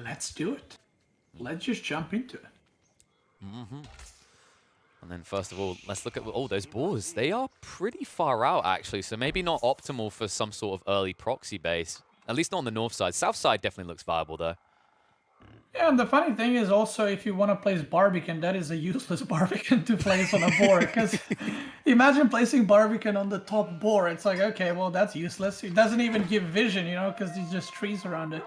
let's do it. Let's just jump into it. And then first of all, let's look at those boars. They are pretty far out, actually, so maybe not optimal for some sort of early proxy base. At least not on the north side. South side definitely looks viable, though. Yeah, and the funny thing is also if you want to place Barbican, that is a useless Barbican to place on a boar. Because imagine placing Barbican on the top boar. It's like, okay, well, that's useless. It doesn't even give vision, you know, because there's just trees around it.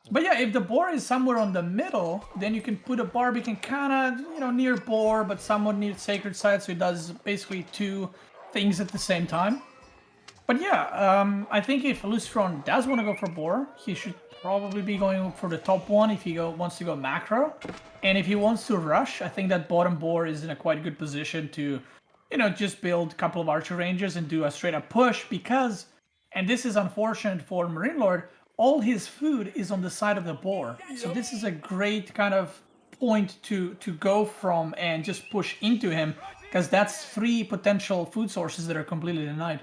But yeah, if the boar is somewhere on the middle, then you can put a Barbican kind of, you know, near boar, but somewhat near sacred side, so it does basically two things at the same time. But yeah, I think if LucifroN does want to go for boar, he should probably be going for the top one if he wants to go macro. And if he wants to rush, I think that bottom boar is in a quite good position to, you know, just build a couple of archer rangers and do a straight up push because, and this is unfortunate for MarineLorD, all his food is on the side of the boar. So this is a great kind of point to go from and just push into him because that's 3 potential food sources that are completely denied.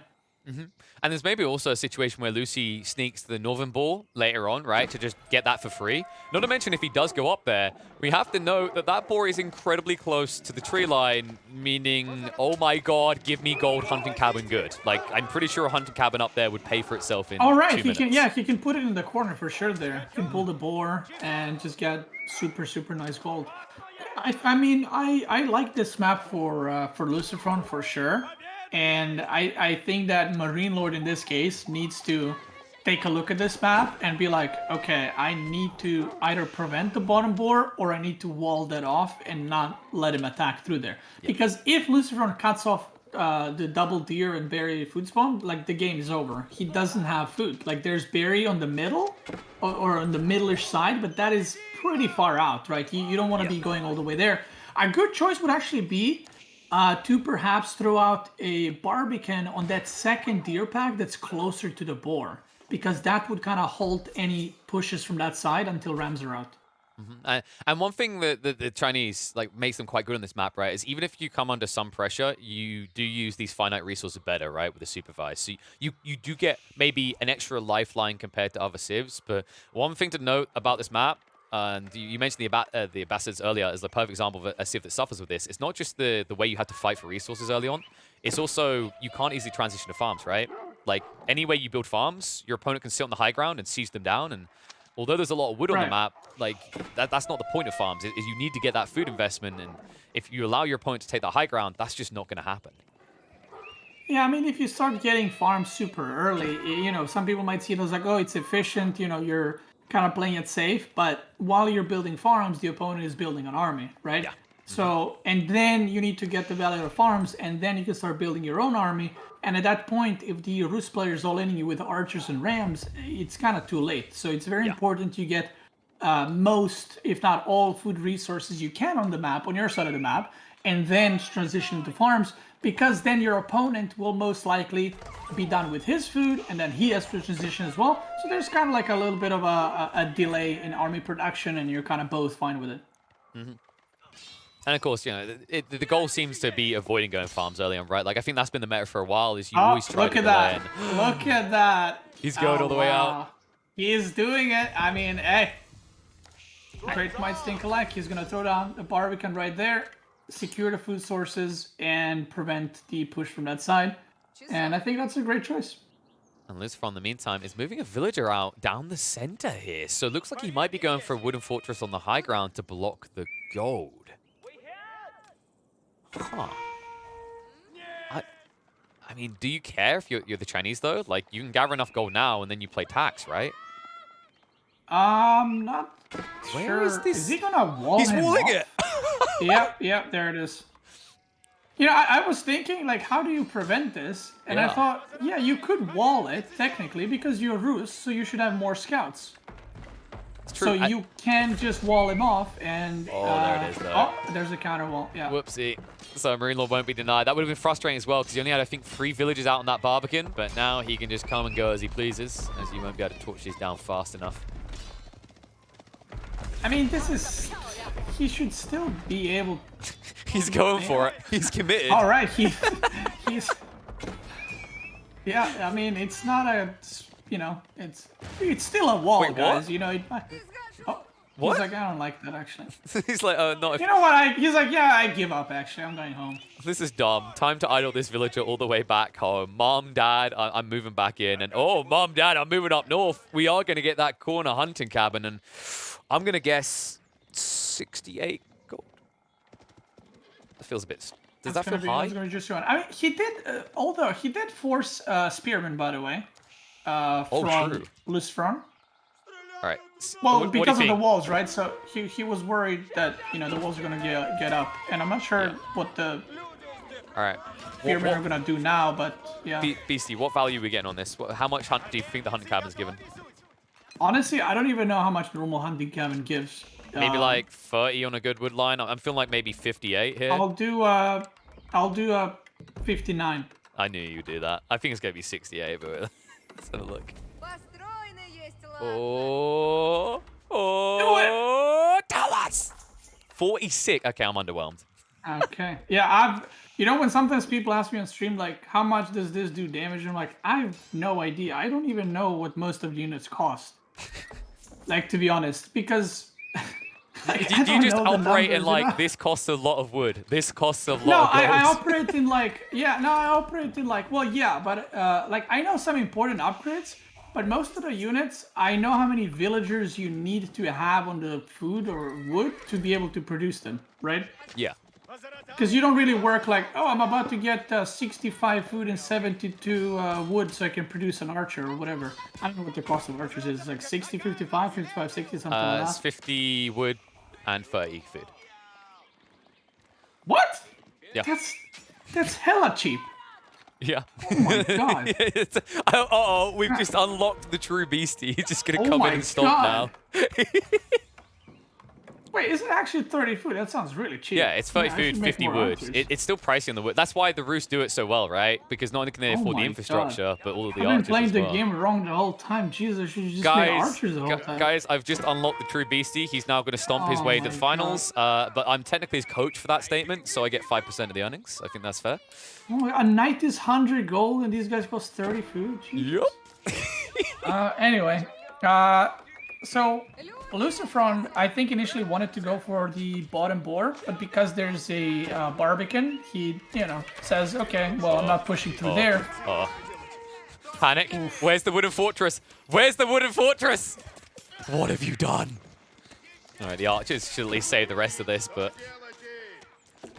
And there's maybe also a situation where Lucy sneaks to the northern ball later on, right, to just get that for free. Not to mention, if he does go up there, we have to note that that boar is incredibly close to the tree line, meaning, oh my god, give me gold hunting cabin good. Like, I'm pretty sure a hunting cabin up there would pay for itself in 2 minutes. He can put it in the corner for sure there. He can pull the boar and just get super nice gold. I mean, I like this map for LucifroN for sure. And I think that MarineLorD in this case needs to take a look at this map and be like, okay, I need to either prevent the bottom boar or I need to wall that off and not let him attack through there. Yep. Because if LucifroN cuts off the double deer and berry food spawn, like the game is over. He doesn't have food. Like there's berry on the middle or on the middle-ish side, but that is pretty far out, right? You don't want to be going all the way there. A good choice would actually be to perhaps throw out a Barbican on that second deer pack that's closer to the boar, because that would kind of halt any pushes from that side until rams are out. And one thing that the Chinese like makes them quite good on this map, right, is even if you come under some pressure, you do use these finite resources better, right, with the supervised. So you do get maybe an extra lifeline compared to other civs. But one thing to note about this map, and you mentioned the Bastards earlier as the perfect example of a civ that suffers with this. It's not just the way you have to fight for resources early on. It's also you can't easily transition to farms, right? Like any way you build farms, your opponent can sit on the high ground and siege them down. And although there's a lot of wood on the map, like that's not the point of farms. Is you need to get that food investment, and if you allow your opponent to take the high ground, that's just not going to happen. Yeah, I mean, if you start getting farms super early, you know, some people might see it as like, oh, it's efficient, you know, you're kind of playing it safe, but while you're building farms, the opponent is building an army, right? Yeah. So, and then you need to get the value of farms, and then you can start building your own army. And at that point, if the Rus players all in you with archers and rams, it's kind of too late. So it's very important you get most, if not all, food resources you can on the map, on your side of the map, and then transition to farms, because then your opponent will most likely be done with his food, and then he has to transition as well. So there's kind of like a little bit of a delay in army production, and you're kind of both fine with it. And of course, you know, the goal seems to be avoiding going farms early on, right? Like I think that's been the meta for a while. Is you always try to delay in. Look at that! He's going all the way out. He's doing it. I mean, hey, great might stink alike. He's gonna throw down the Barbican right there, secure the food sources, and prevent the push from that side. And I think that's a great choice. And LucifroN, in the meantime, is moving a villager out down the center here. So it looks like he might be going for a wooden fortress on the high ground to block the gold. Huh. I mean, do you care if you're the Chinese, though? Like, you can gather enough gold now, and then you play tax, right? Not Where sure. is this? Is he gonna wall He's him walling off? it! Yep, there it is. You know, I was thinking, like, how do you prevent this? And I thought, yeah, you could wall it, technically, because you're Rus, so you should have more scouts. It's true. So you can just wall him off, and... Oh, there it is, though. Oh, there's a counter wall, yeah. Whoopsie. So MarineLorD won't be denied. That would have been frustrating as well, because he only had, I think, 3 villages out on that Barbican, but now he can just come and go as he pleases, as you won't be able to torch these down fast enough. I mean, this is... He should still be able... He's going for it. He's committed. All right, he's... Yeah, I mean, it's not a you know, it's still a wall, Wait, what? guys. You know, oh, What? he's like, I don't like that actually. He's like, not if You know what? He's like, yeah, I give up. Actually, I'm going home. this is dumb. Time to idle this villager all the way back home. Mom, Dad, I'm moving back in. And oh, Mom, Dad, I'm moving up north. We are going to get that corner hunting cabin. And I'm going to guess 68 gold. That feels a bit... Does that feel high? I mean, he did, although he did force spearmen, by the way, from true. LucifroN. All right. Well, What do you because of the think? walls, right? So he was worried that, you know, the walls are going to get up. And I'm not sure what the All right. spearmen are going to do now, but yeah. Beastie, what value are we getting on this? How much hunt do you think the hunting cabin's given? Honestly, I don't even know how much normal hunting cabin gives. Maybe like 30 on a good wood line. I'm feeling like maybe 58 here. I'll do 59. I knew you'd do that. I think it's going to be 68, but let's have a look. Oh, tell us! 46. Okay, I'm underwhelmed. Okay. Yeah, you know, when sometimes people ask me on stream, like, how much does this do damage? I'm like, I have no idea. I don't even know what most of the units cost. Like, to be honest, because... like, Do you just operate in like, you know? this costs a lot of wood, this costs a lot No, of gold? I operate in like, I operate in like, well, yeah, but like, I know some important upgrades, but most of the units, I know how many villagers you need to have on the food or wood to be able to produce them, right? Yeah. Because you don't really work like, oh, I'm about to get 65 food and 72 wood so I can produce an archer or whatever. I don't know what the cost of archers is. It's like 60, 55, 55, 60, something like that. It's 50 wood and 30 food. What? Yeah. That's hella cheap. Yeah. Oh my god. Uh-oh, we've just unlocked the true beastie. He's just going to Oh come my in and stomp God. now. Wait, is it actually 30 food? That sounds really cheap. Yeah, it's 30 I food, should make 50 more wood. archers. It's still pricey on the wood. That's why the Roost do it so well, right? Because not only can they afford the my infrastructure, but all of the I've been archers playing as the well. game wrong the whole time. Jesus, I should just make archers the whole time. Guys, I've just unlocked the true beastie. He's now going to stomp his Oh way to my the finals. But I'm technically his coach for that statement, so I get 5% of the earnings. I think that's fair. Oh, a knight is 100 gold and these guys cost 30 food? Jesus. Yup. Anyway, so LucifroN, I think initially wanted to go for the bottom boar, but because there's a Barbican, he, you know, says, okay, well, I'm not pushing through there. Panic. Oof. Where's the wooden fortress? Where's the wooden fortress? What have you done? All right, the archers should at least save the rest of this, but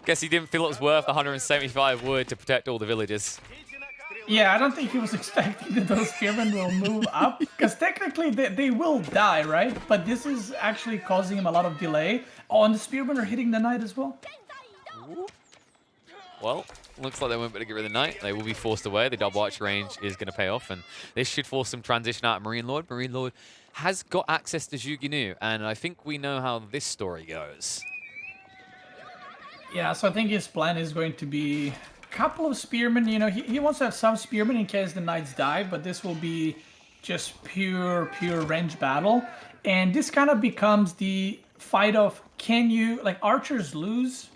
guess he didn't feel it was worth 175 wood to protect all the villages. Yeah, I don't think he was expecting that those spearmen will move up, because technically they will die, right? But this is actually causing him a lot of delay. Oh, and the spearmen are hitting the knight as well. Well, looks like they won't be able to get rid of the knight. They will be forced away. The double arch range is going to pay off, and this should force some transition out of MarineLorD. MarineLorD has got access to Zhuge, and I think we know how this story goes. Yeah, so I think his plan is going to be a couple of spearmen. You know, he wants to have some spearmen in case the knights die, but this will be just pure range battle. And this kind of becomes the fight of, can you, like, archers lose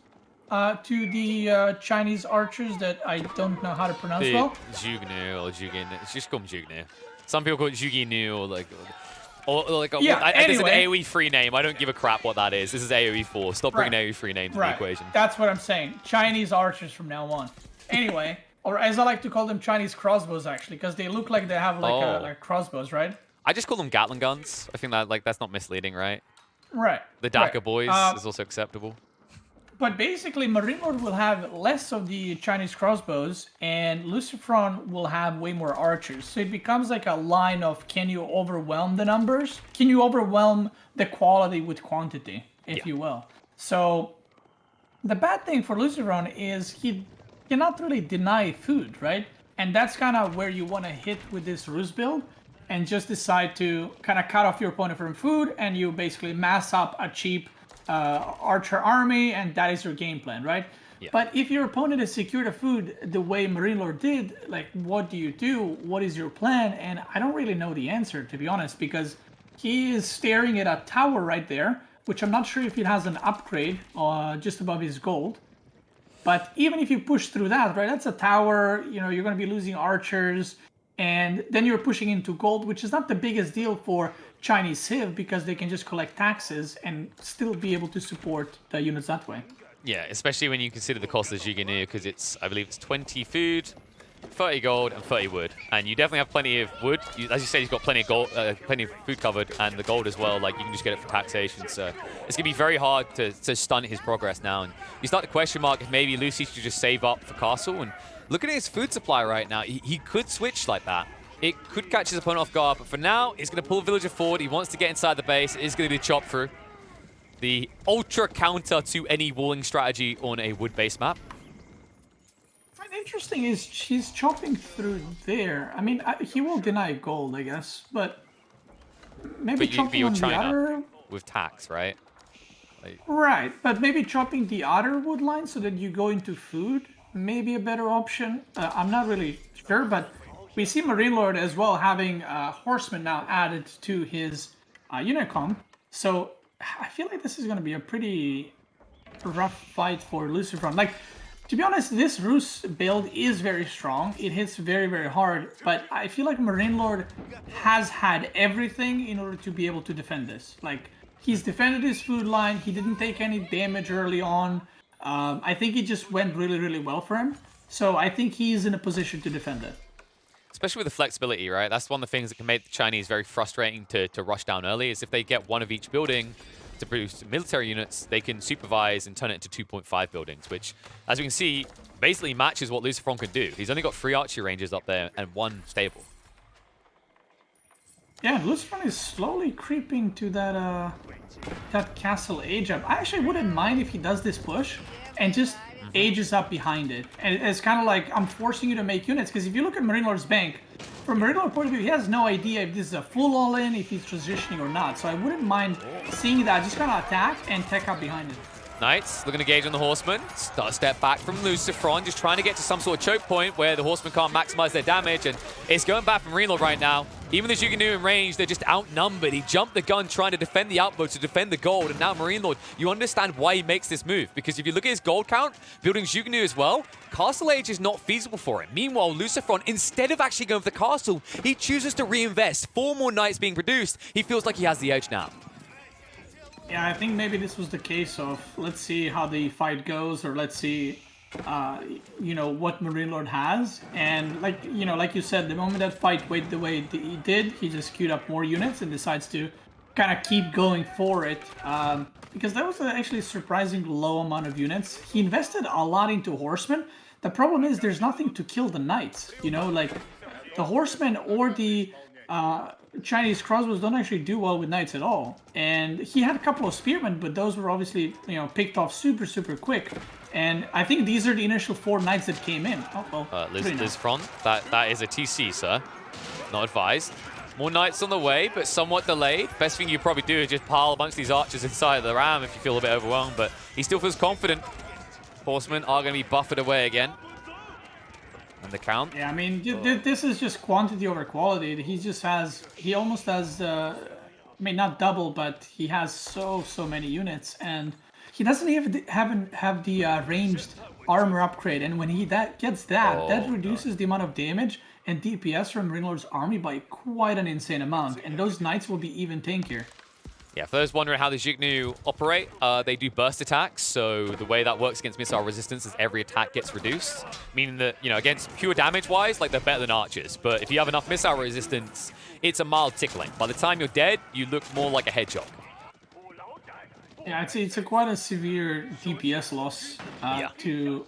to the Chinese archers that I don't know how to pronounce well? Zhuge or Zhuge. It's just called Zhuge. Some people call it Zhuge or like... Or like, yeah, there's an anyway. AoE free name. I don't give a crap what that is. This is AoE 4. Stop bringing AoE free name to the equation. That's what I'm saying. Chinese archers from now on. Anyway, or as I like to call them, Chinese crossbows, actually, because they look like they have like crossbows, right? I just call them Gatling guns. I think that that's not misleading, right? Right. The Daka boys is also acceptable. But basically, MarineLorD will have less of the Chinese crossbows, and LucifroN will have way more archers. So it becomes like a line of, can you overwhelm the numbers? Can you overwhelm the quality with quantity, if you will? So the bad thing for LucifroN is he cannot really deny food, right? And that's kind of where you want to hit with this Ruse build, and just decide to kind of cut off your opponent from food, and you basically mass up a cheap archer army, and that is your game plan, right? Yeah. But if your opponent has secured a food the way MarineLorD did, like, what do you do? What is your plan? And I don't really know the answer, to be honest, because he is staring at a tower right there, which I'm not sure if it has an upgrade just above his gold. But even if you push through that, right, that's a tower, you know, you're going to be losing archers. And then you're pushing into gold, which is not the biggest deal for Chinese Civ because they can just collect taxes and still be able to support the units that way. Yeah, especially when you consider the cost of the Jiganu, because it's, I believe it's 20 food, 30 gold, and 30 wood. And you definitely have plenty of wood. As you said, he's got plenty of gold, plenty of food covered, and the gold as well. Like, you can just get it for taxation. So it's going to be very hard to stunt his progress now. And you start to question mark if maybe Lucy should just save up for castle. And looking at his food supply right now, he could switch like that. It could catch his opponent off guard, but for now, he's going to pull the villager forward. He wants to get inside the base. It is going to be chopped through. The ultra counter to any walling strategy on a wood-based map. What's interesting is she's chopping through there. I mean, he will deny gold, I guess, but maybe chopping on the other... with tax, right? Like... Right, but maybe chopping the other wood line so that you go into food may be a better option. I'm not really sure, but we see MarineLorD as well having horsemen now added to his Unicom. So I feel like this is going to be a pretty rough fight for LucifroN. Like, to be honest, this Rus build is very strong. It hits very, very hard, but I feel like MarineLorD has had everything in order to be able to defend this. Like, he's defended his food line. He didn't take any damage early on. I think it just went really, really well for him. So I think he's in a position to defend it. Especially with the flexibility, right? That's one of the things that can make the Chinese very frustrating to rush down early, is if they get one of each building to produce military units, they can supervise and turn it into 2.5 buildings, which, as we can see, basically matches what LucifroN can do. He's only got 3 archery ranges up there and 1 stable. Yeah, LucifroN is slowly creeping to that castle age up. I actually wouldn't mind if he does this push and just ages up behind it. And it's kind of like, I'm forcing you to make units, because if you look at MarineLorD's bank, from MarineLorD's point of view, he has no idea if this is a full all-in, if he's transitioning or not. So I wouldn't mind seeing that, just kind of attack and tech up behind it. Knights looking to engage on the horseman. Start a step back from LucifroN, just trying to get to some sort of choke point where the horsemen can't maximize their damage, and it's going back from MarineLorD right now. Even the Jiganu in range, they're just outnumbered. He jumped the gun trying to defend the outpost, to defend the gold, and now MarineLorD, you understand why he makes this move, because if you look at his gold count, building Jiganu as well, Castle Age is not feasible for it. Meanwhile, LucifroN, instead of actually going for the castle, he chooses to reinvest. 4 more knights being produced. He feels like he has the edge now. Yeah, I think maybe this was the case of, let's see how the fight goes, or let's see, you know, what MarineLorD has. And like, you know, like you said, the moment that fight went the way he did, he just queued up more units and decides to kind of keep going for it. Because that was actually a surprisingly low amount of units. He invested a lot into horsemen. The problem is there's nothing to kill the knights, you know, like the horsemen or the Chinese crossbows don't actually do well with knights at all. And he had a couple of spearmen, but those were obviously, you know, picked off super, super quick. And I think these are the initial 4 knights that came in. Oh, well, LucifroN, that is a TC, sir. Not advised. More knights on the way, but somewhat delayed. Best thing you probably do is just pile a bunch of these archers inside of the ram if you feel a bit overwhelmed, but he still feels confident. Horsemen are going to be buffered away again. And the count. Yeah, I mean, this is just quantity over quality. He almost has, I mean, not double, but he has so many units, and he doesn't even have the ranged armor upgrade. And when he gets that reduces the amount of damage and DPS from MarineLorD's army by quite an insane amount. And those knights will be even tankier. Yeah, for those wondering how the Jignu operate, they do burst attacks. So the way that works against missile resistance is every attack gets reduced. Meaning that, you know, against pure damage-wise, like, they're better than archers. But if you have enough missile resistance, it's a mild tickling. By the time you're dead, you look more like a hedgehog. Yeah, I'd say it's quite a severe DPS loss to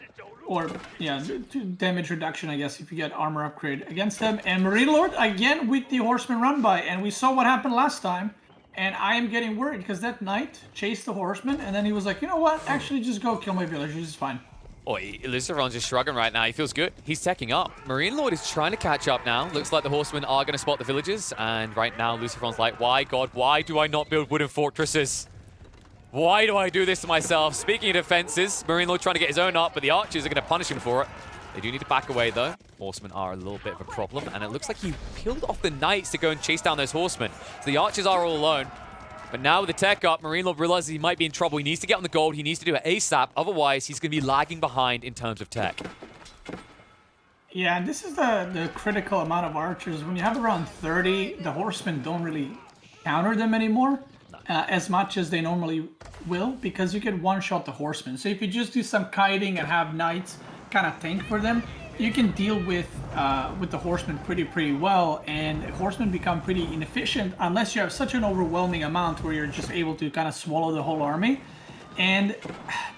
damage reduction, I guess, if you get armor upgrade against them. And MarineLorD, again, with the horseman run by. And we saw what happened last time. And I am getting worried because that knight chased the horseman, and then he was like, you know what? Actually, just go kill my villagers. It's fine. Oh, LucifroN's just shrugging right now. He feels good. He's teching up. MarineLorD is trying to catch up now. Looks like the horsemen are going to spot the villagers. And right now, LucifroN's like, why, God, why do I not build wooden fortresses? Why do I do this to myself? Speaking of defenses, MarineLorD trying to get his own up, but the archers are going to punish him for it. They do need to back away, though. Horsemen are a little bit of a problem, and it looks like he peeled off the knights to go and chase down those horsemen. So the archers are all alone. But now with the tech up, MarineLorD realizes he might be in trouble. He needs to get on the gold. He needs to do it ASAP. Otherwise, he's going to be lagging behind in terms of tech. Yeah, and this is the critical amount of archers. When you have around 30, the horsemen don't really counter them anymore as much as they normally will, because you can one-shot the horsemen. So if you just do some kiting and have knights kind of tank for them, you can deal with the horsemen pretty well, and horsemen become pretty inefficient unless you have such an overwhelming amount where you're just able to kind of swallow the whole army. And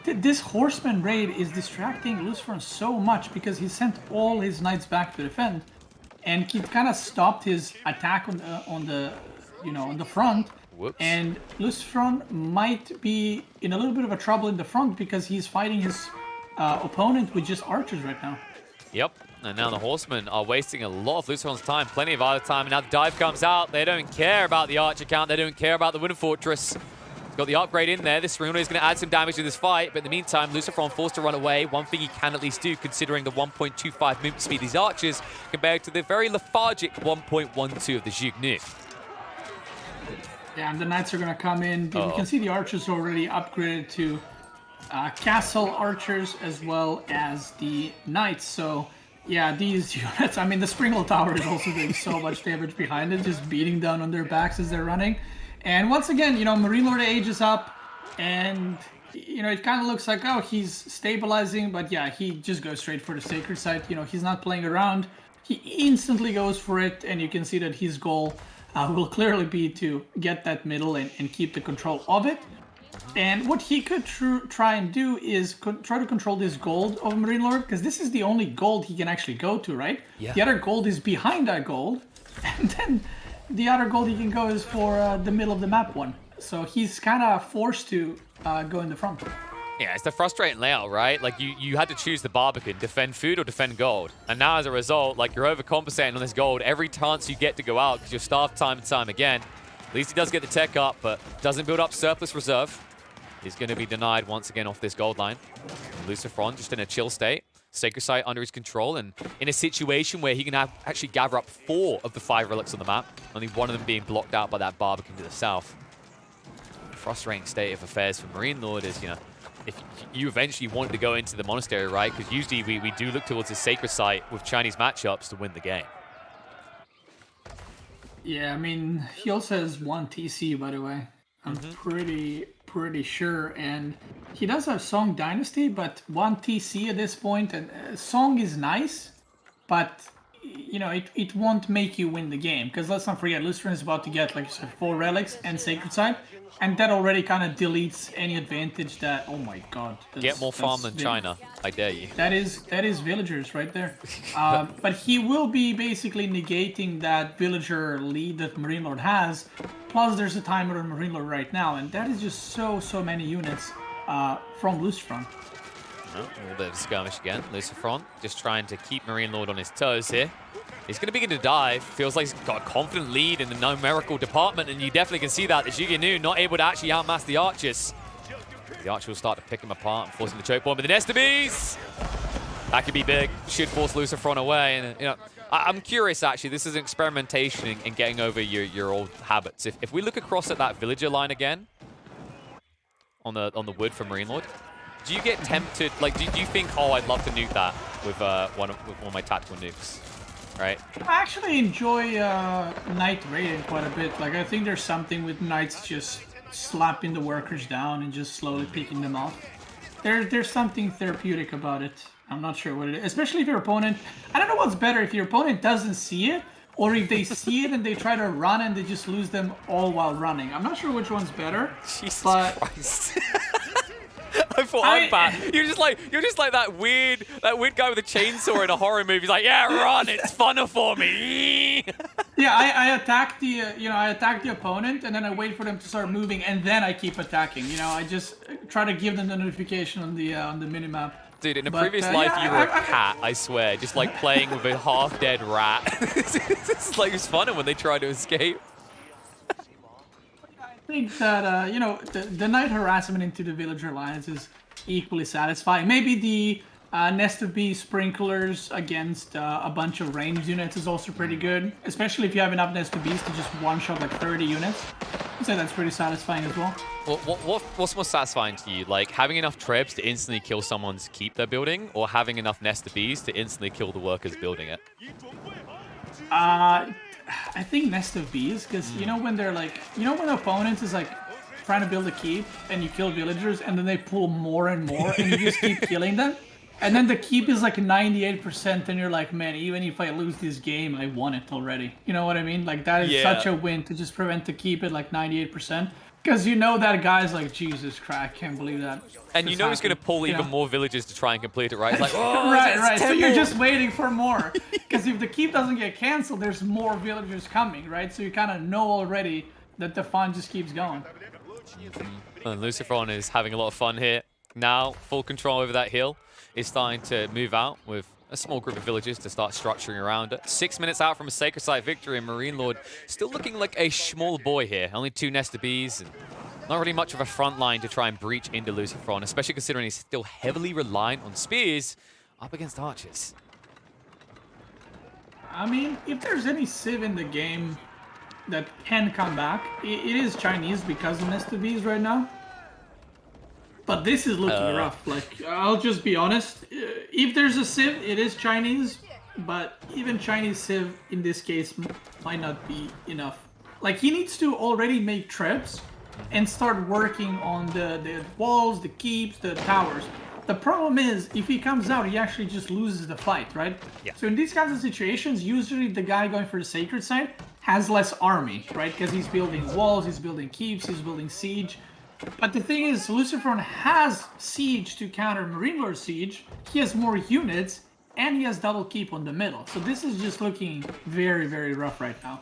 this horseman raid is distracting LucifroN so much because he sent all his knights back to defend, and he kind of stopped his attack on the front. Whoops. And LucifroN might be in a little bit of a trouble in the front because he's fighting his opponent with just archers right now. Yep, and now the horsemen are wasting a lot of LucifroN's time, plenty of other time, and now the dive comes out. They don't care about the archer count, they don't care about the Wooden Fortress. Got the upgrade in there. This MarineLorD is going to add some damage to this fight, but in the meantime, LucifroN forced to run away. One thing he can at least do, considering the 1.25 movement speed of these archers, compared to the very lethargic 1.12 of the Zhuge nuke. Yeah, and the knights are going to come in. You can see the archers already upgraded to castle archers as well as the knights. So, yeah, these units, I mean, the Springle Tower is also doing so much damage behind it, just beating down on their backs as they're running. And once again, MarineLorD ages up, and, it kind of looks like, oh, he's stabilizing, but yeah, he just goes straight for the sacred site. He's not playing around. He instantly goes for it, and you can see that his goal will clearly be to get that middle and keep the control of it. And what he could try and do is try to control this gold of MarineLorD, because this is the only gold he can actually go to, right? Yeah. The other gold is behind that gold, and then the other gold he can go is for the middle of the map one. So he's kind of forced to go in the front. Yeah, it's the frustrating layout, right? Like, you had to choose the Barbican, defend food or defend gold. And now, as a result, like, you're overcompensating on this gold every chance you get to go out because you're starved time and time again. At least he does get the tech up, but doesn't build up surplus reserve. He's going to be denied once again off this gold line. LucifroN just in a chill state. Sacred Site under his control, and in a situation where he can actually gather up 4 of the 5 relics on the map, only one of them being blocked out by that Barbican to the south. Frustrating state of affairs for MarineLorD is, if you eventually want to go into the monastery, right? Because usually we do look towards the Sacred Site with Chinese matchups to win the game. Yeah, I mean, he also has 1 TC, by the way. I'm pretty sure, and he does have Song Dynasty, but 1 TC at this point, and Song is nice, but it won't make you win the game, because let's not forget, LucifroN is about to get, like you said, 4 relics and Sacred Site, and that already kind of deletes any advantage that, oh my god. Get more farm than China, I dare you. That is villagers right there. But he will be basically negating that villager lead that MarineLorD has. Plus, there's a timer on MarineLorD right now, and that is just so many units from LucifroN. Oh, a little bit of a skirmish again. LucifroN just trying to keep MarineLorD on his toes here. He's going to begin to dive. Feels like he's got a confident lead in the numerical department, and you definitely can see that. The Zhuge Nu not able to actually outmass the archers. The archer will start to pick him apart and force him to choke bomb. But the Nest of Bees! That could be big. Should force LucifroN away. And, I'm curious, actually. This is an experimentation in getting over your old habits. If we look across at that villager line again, on the wood from MarineLorD, do you get tempted? Like, do you think, oh, I'd love to nuke that with one of my tactical nukes? Right? I actually enjoy Knight raiding quite a bit. Like, I think there's something with Knights just slapping the workers down and just slowly picking them off. There's something therapeutic about it. I'm not sure what it is. Especially if your opponent... I don't know what's better, if your opponent doesn't see it, or if they see it and they try to run and they just lose them all while running. I'm not sure which one's better. Jesus Christ. I thought I'm bad. You're just like that weird guy with a chainsaw in a horror movie. He's like, yeah, run, it's funner for me. Yeah, I attack the I attack the opponent, and then I wait for them to start moving, and then I keep attacking. I just try to give them the notification on the minimap. Dude, in a previous life, you were a cat, I swear. Just like playing with a half-dead rat. It's like it's funner when they try to escape. I think that, the night harassment into the villager lines is equally satisfying. Maybe the Nest of Bee sprinklers against a bunch of ranged units is also pretty good. Especially if you have enough Nest of Bees to just one-shot like 30 units. I'd say that's pretty satisfying as well. What's more satisfying to you? Like having enough trebs to instantly kill someone's keep they're building, or having enough nest of bees to instantly kill the workers building it? I think nest of bees, because you know when they're like, you know when opponents is like trying to build a keep and you kill villagers and then they pull more and more and you just keep killing them, and then the keep is like 98% and you're like, man, even if I lose this game, I won it already. You know what I mean? Like that is such a win to just prevent the keep at like 98%. Because you know that guy's like, Jesus Christ, I can't believe that. And you know he's going to pull even more villages to try and complete it, right? It's like, oh, right. So you're just waiting for more. Because if the keep doesn't get canceled, there's more villagers coming, right? So you kind of know already that the fun just keeps going. And LucifroN is having a lot of fun here. Now, full control over that hill. Is starting to move out with a small group of villagers to start structuring around it. 6 minutes out from a Sacred Site victory, and MarineLorD still looking like a small boy here. Only 2 nest of bees, and not really much of a front line to try and breach into LucifroN, especially considering he's still heavily reliant on spears up against archers. I mean, if there's any civ in the game that can come back, it is Chinese because of nest of bees right now. But this is looking rough. Like, I'll just be honest. If there's a civ, it is Chinese. But even Chinese civ, in this case, might not be enough. Like, he needs to already make trebs and start working on the walls, the keeps, the towers. The problem is, if he comes out, he actually just loses the fight, right? Yeah. So in these kinds of situations, usually the guy going for the Sacred Site has less army, right? Because he's building walls, he's building keeps, he's building siege. But the thing is, LucifroN has siege to counter MarineLorD siege. He has more units, and he has double keep on the middle. So this is just looking very, very rough right now.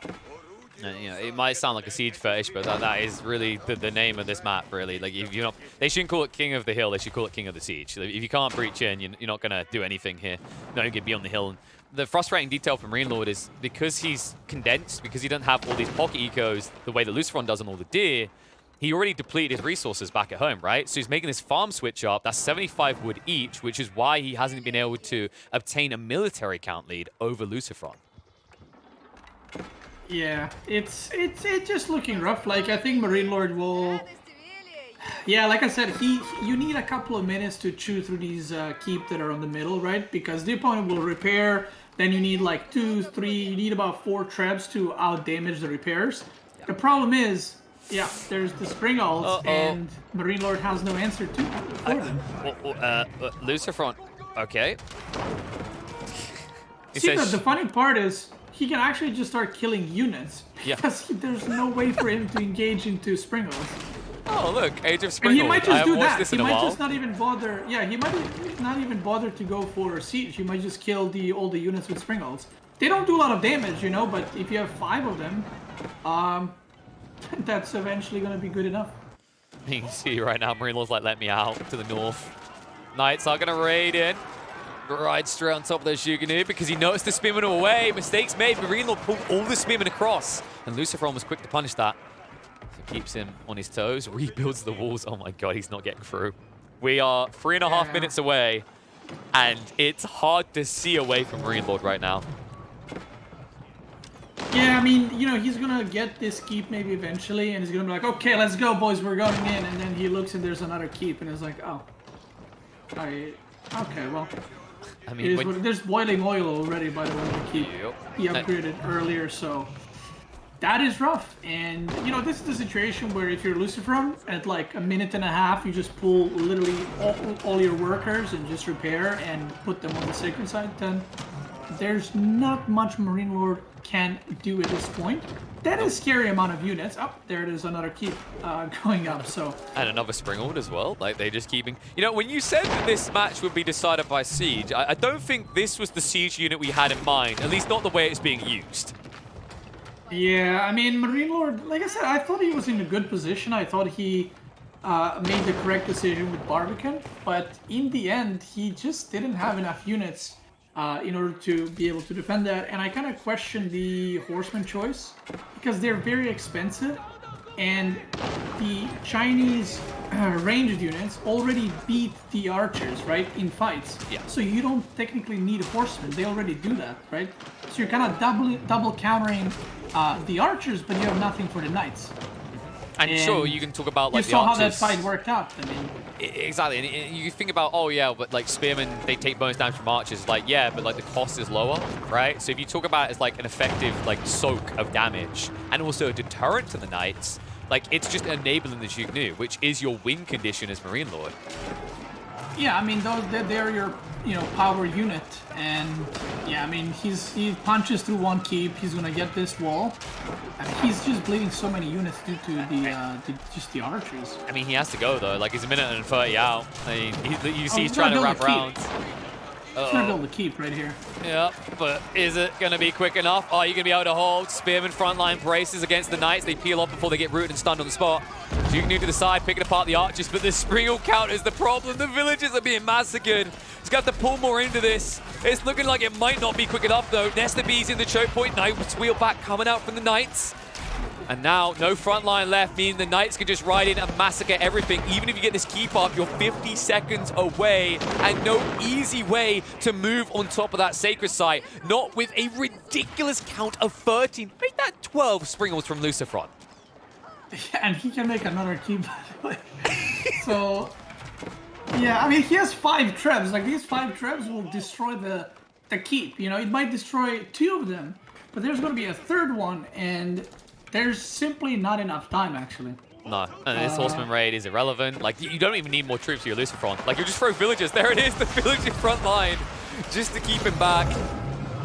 You know, it might sound like a siege fetish, but that is really the name of this map, really. Like, if you're not, they shouldn't call it King of the Hill, they should call it King of the Siege. If you can't breach in, you're not going to do anything here. You're not going to get beyond the hill. And the frustrating detail for MarineLorD is because he's condensed, because he doesn't have all these pocket ecos the way that LucifroN does on all the deer, he already depleted his resources back at home, right? So he's making this farm switch up. That's 75 wood each, which is why he hasn't been able to obtain a military count lead over LucifroN. Yeah, it's just looking rough. Like, I think MarineLorD will... Yeah, like I said, you need a couple of minutes to chew through these keep that are on the middle, right? Because the opponent will repair, then you need like 2, 3, you need about 4 trebs to out-damage the repairs. The problem is, yeah, there's the spring ults, and MarineLorD has no answer to for them. LucifroN, okay. See, the funny part is, he can actually just start killing units, because there's no way for him to engage into spring ults. Oh, look, Age of Spring. And he might just do that. He might just not even bother. Yeah, he might not even bother to go for siege. He might just kill all the units with spring ults. They don't do a lot of damage, you know, but if you have 5 of them, that's eventually going to be good enough. You can see right now, MarineLorD's like, let me out to the north. Knights are going to raid in. Ride straight on top of their Shogunoo because he noticed the spearmen away. Mistakes made. MarineLorD pulled all the spearmen across. And LucifroN was quick to punish that. So keeps him on his toes. Rebuilds the walls. Oh my god, he's not getting through. We are 3.5 minutes away. And it's hard to see away from MarineLorD right now. Yeah, I mean, you know, he's going to get this keep maybe eventually. And he's going to be like, okay, let's go, boys. We're going in. And then he looks and there's another keep. And it's like, oh. Okay, well. I mean, there's boiling oil already, by the way, to keep. He upgraded earlier, so that is rough. And you know, this is the situation where if you're LucifroN, at like 1.5 minutes, you just pull literally all your workers and just repair and put them on the Sacred Site. Then there's not much MarineLorD can do at this point. That is a scary amount of units. Oh, there it is, another keep going up, so. And another Springald as well, like they just keeping... You know, when you said that this match would be decided by siege, I don't think this was the siege unit we had in mind, at least not the way it's being used. Yeah, I mean, MarineLorD, like I said, I thought he was in a good position. I thought he made the correct decision with Barbican, but in the end, he just didn't have enough units in order to be able to defend that. And I kind of question the horseman choice because they're very expensive, and the Chinese ranged units already beat the archers, right, in fights. Yeah. So you don't technically need a horseman. They already do that, right? So you're kind of double countering the archers, but you have nothing for the knights. And sure, And you can talk about you like the saw how that archers. fight worked out. I mean, Exactly, and you think about, oh yeah, but like spearmen, they take bonus damage from archers. Like, yeah, but like the cost is lower, right? So if you talk about it as like an effective like soak of damage and also a deterrent to the knights, like it's just enabling the Duke Nu, which is your win condition as MarineLorD. yeah, I mean, they're your, power unit, and yeah, I mean, he punches through one keep, he's gonna get this wall, and he's just bleeding so many units due to just the archers. I mean, he has to go though. Like he's a minute and 30 out. I mean, you see, he's he's trying to gonna wrap build a around. keep. He's gonna build a keep right here. Yeah, but is it going to be quick enough? Are you going to be able to hold? Spearman frontline braces against the Knights. They peel off before they get rooted and stunned on the spot. Duke Nu to the side, picking apart the archers, but the Springle count is the problem. The villagers are being massacred. He's got to pull more into this. It's looking like it might not be quick enough, though. Nesta B's in the choke point. Knights wheel back coming out from the Knights. And now, no front line left, meaning the Knights can just ride in and massacre everything. Even if you get this keep up, you're 50 seconds away, and no easy way to move on top of that sacred site. Not with a ridiculous count of 13. Make that 12 Springles from LucifroN. And he can make another keep, by the way. So, yeah, I mean, he has 5 trebs. Like, these 5 trebs will destroy the keep. It might destroy 2 of them, but there's going to be a 3rd one, and there's simply not enough time, actually. No, and this Horseman raid is irrelevant. Like, you don't even need more troops for your LucifroN. Like, you just throw villagers. There it is, the villager front line, just to keep him back.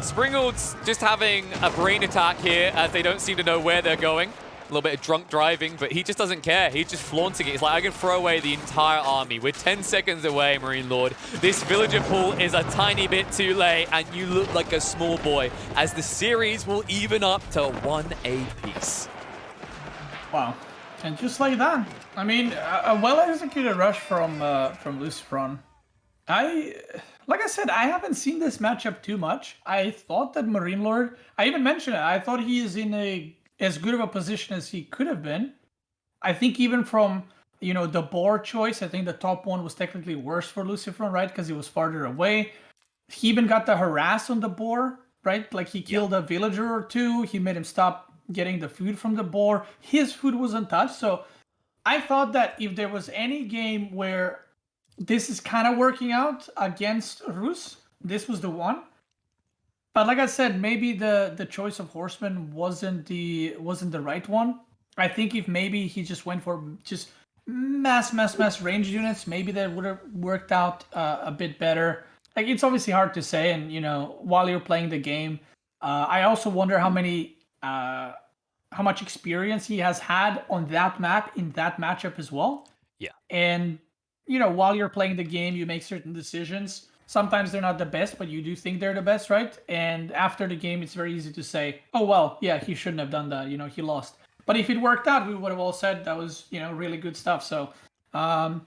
Springald's just having a brain attack here, as they don't seem to know where they're going. A little bit of drunk driving, but he just doesn't care. He's just flaunting it. He's like, I can throw away the entire army. We're 10 seconds away, MarineLorD. This villager pool is a tiny bit too late, and you look like a small boy, as the series will even up to 1 apiece. Wow. And just like that. I mean, a well-executed rush from LucifroN. Like I said, I haven't seen this matchup too much. I thought that MarineLorD, I even mentioned it, I thought he is in as good of a position as he could have been. I think even from, the boar choice, I think the top one was technically worse for LucifroN, right? Because he was farther away. He even got the harass on the boar, right? Like he killed a villager or 2. He made him stop getting the food from the boar. His food was untouched. So I thought that if there was any game where this is kind of working out against Rus, this was the one. But like I said, maybe the choice of Horseman wasn't the right one. I think if maybe he just went for just mass ranged units, maybe that would have worked out a bit better. Like, it's obviously hard to say, and while you're playing the game, I also wonder how much experience he has had on that map in that matchup as well. Yeah. And while you're playing the game, you make certain decisions. Sometimes they're not the best, but you do think they're the best, right? And after the game, it's very easy to say, oh, well, yeah, he shouldn't have done that. He lost. But if it worked out, we would have all said that was, really good stuff. So I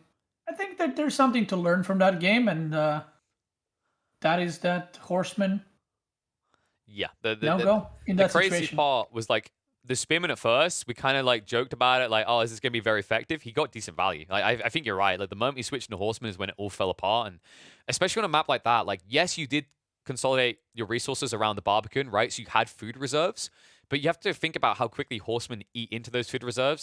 think that there's something to learn from that game, and that is that Horseman Yeah. go in that the crazy situation. part was like, the Spearman at first, we kind of like joked about it, like, oh, is this going to be very effective? He got decent value. Like, I think you're right. Like, the moment he switched to Horseman is when it all fell apart. And especially on a map like that, like, yes, you did consolidate your resources around the Barbican, right? So you had food reserves, but you have to think about how quickly Horsemen eat into those food reserves.